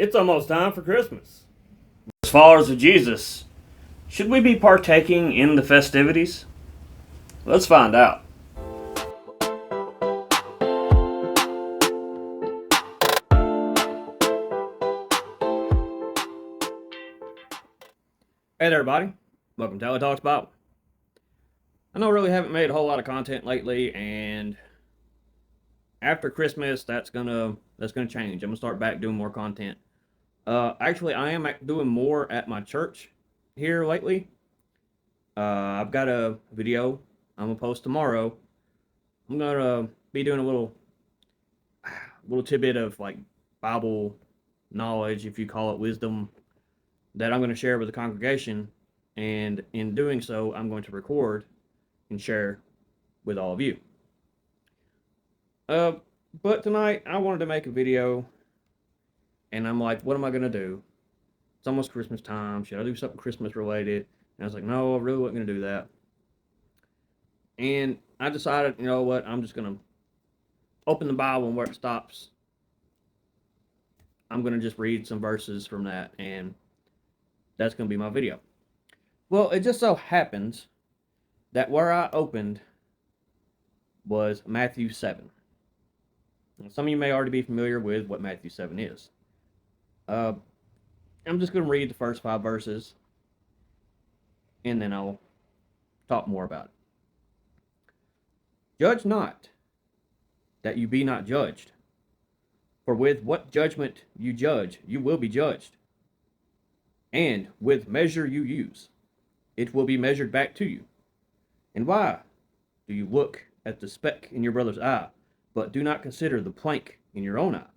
It's almost time for Christmas. As followers of Jesus, should we be partaking in the festivities? Let's find out. Hey there, everybody. Welcome to Tally Talks Bible. I know I really haven't made a whole lot of content lately, and after Christmas, that's gonna change. I'm gonna start back doing more content. Actually, I am doing more at my church here lately. I've got a video I'm gonna post tomorrow. I'm gonna be doing a little tidbit of like Bible knowledge, if you call it wisdom, that I'm going to share with the congregation. And in doing so, I'm going to record and share with all of you. But tonight, I wanted to make a video, and I'm like, what am I going to do? It's almost Christmas time. Should I do something Christmas related? And I was like, no, I really wasn't going to do that. And I decided, you know what, I'm just going to open the Bible, and where it stops, I'm going to just read some verses from that, and that's going to be my video. Well, it just so happens that where I opened was Matthew 7. Now, some of you may already be familiar with what Matthew 7 is. I'm just going to read the first 5 verses, and then I'll talk more about it. Judge not, that you be not judged. For with what judgment you judge, you will be judged. And with measure you use, it will be measured back to you. And why do you look at the speck in your brother's eye, but do not consider the plank in your own eye?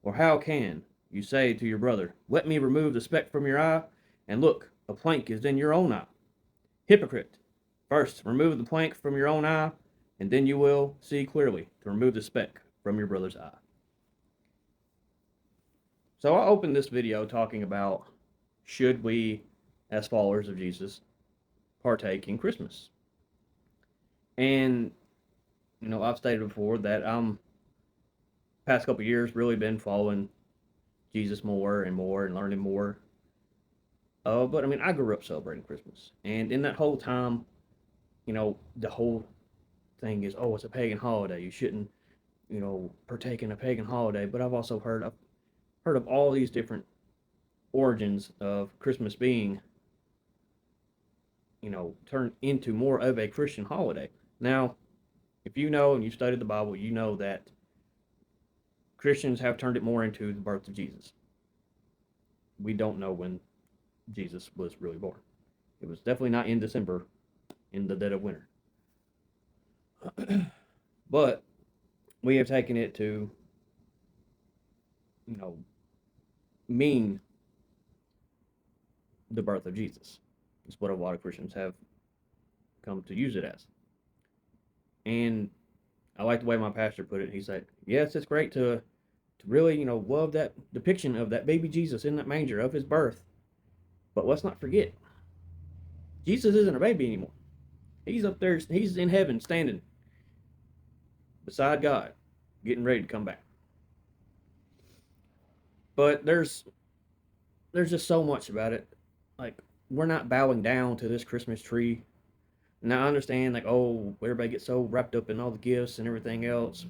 Or how can you say to your brother, let me remove the speck from your eye, and look, a plank is in your own eye? Hypocrite, first remove the plank from your own eye, and then you will see clearly to remove the speck from your brother's eye. So I opened this video talking about, should we, as followers of Jesus, partake in Christmas? And, you know, I've stated before that past couple of years, really been following Jesus more and more and learning more. But, I mean, I grew up celebrating Christmas. And in that whole time, you know, the whole thing is, oh, it's a pagan holiday. You shouldn't, you know, partake in a pagan holiday. But I've also heard of all these different origins of Christmas being, you know, turned into more of a Christian holiday. Now, if you know and you've studied the Bible, you know that Christians have turned it more into the birth of Jesus. We don't know when Jesus was really born. It was definitely not in December, in the dead of winter. But we have taken it to, you know, mean the birth of Jesus. It's what a lot of Christians have come to use it as. And I like the way my pastor put it. He said, yes, it's great to really, you know, love that depiction of that baby Jesus in that manger of his birth. But let's not forget, Jesus isn't a baby anymore. He's up there, he's in heaven standing beside God, getting ready to come back. But there's just so much about it. Like, we're not bowing down to this Christmas tree. Now, I understand, like, oh, everybody gets so wrapped up in all the gifts and everything else.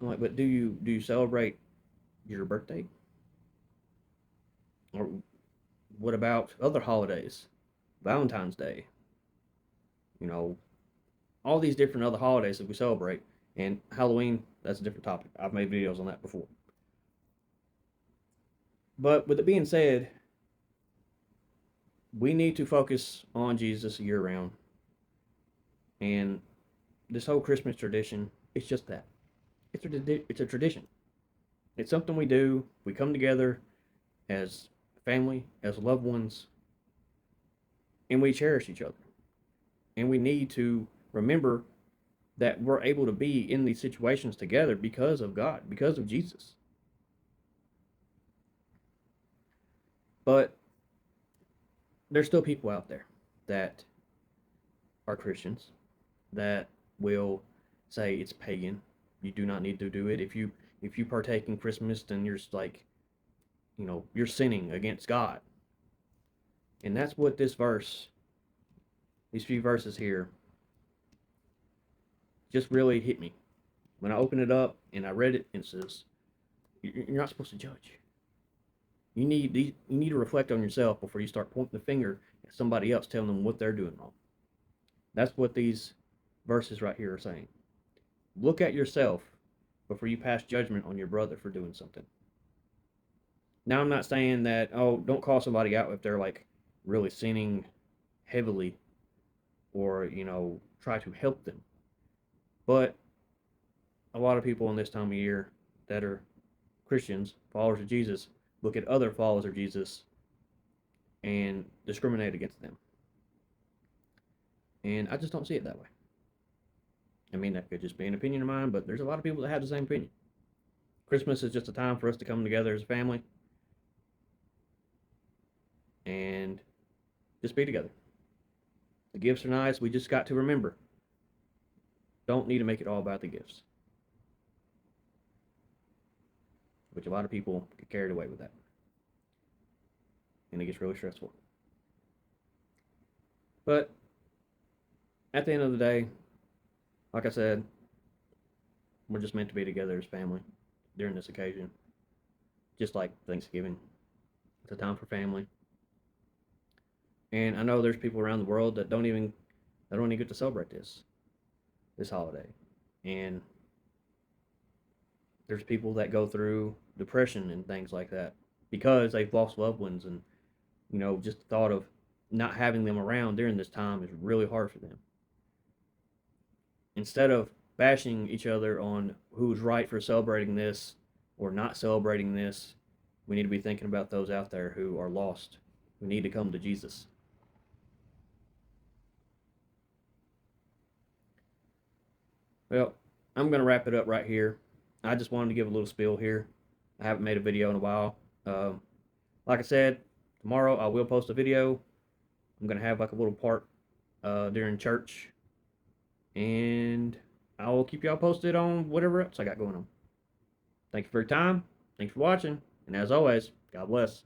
I'm like, but do you celebrate your birthday? Or what about other holidays? Valentine's Day. You know, all these different other holidays that we celebrate. And Halloween, that's a different topic. I've made videos on that before. But with it being said, we need to focus on Jesus year round. And this whole Christmas tradition, it's just that. It's a tradition. It's something we do. We come together as family, as loved ones, and we cherish each other. And we need to remember that we're able to be in these situations together because of God, because of Jesus. But there's still people out there that are Christians that will say it's pagan. You do not need to do it. If you partake in Christmas, then you're just like you're sinning against God. And that's what these few verses here, just really hit me. When I opened it up and I read it, it says, you're not supposed to judge. You need to reflect on yourself before you start pointing the finger at somebody else, telling them what they're doing wrong. That's what these verses right here are saying. Look at yourself before you pass judgment on your brother for doing something. Now, I'm not saying that, oh, don't call somebody out if they're like really sinning heavily, or, try to help them. But a lot of people in this time of year that are Christians, followers of Jesus, look at other followers of Jesus and discriminate against them. And I just don't see it that way. I mean, that could just be an opinion of mine, but there's a lot of people that have the same opinion. Christmas is just a time for us to come together as a family and just be together. The gifts are nice. We just got to remember, don't need to make it all about the gifts. Which a lot of people get carried away with that. And it gets really stressful. But at the end of the day, like I said, we're just meant to be together as family during this occasion. Just like Thanksgiving. It's a time for family. And I know there's people around the world that don't even get to celebrate this holiday. And there's people that go through depression and things like that because they've lost loved ones, and just the thought of not having them around during this time is really hard for them. Instead of bashing each other on who's right for celebrating this or not celebrating this, we need to be thinking about those out there who are lost, who need to come to Jesus. Well, I'm going to wrap it up right here. I just wanted to give a little spiel here. I haven't made a video in a while. Like I said, tomorrow I will post a video. I'm going to have like a little part during church. And I will keep y'all posted on whatever else I got going on. Thank you for your time. Thanks for watching. And as always, God bless.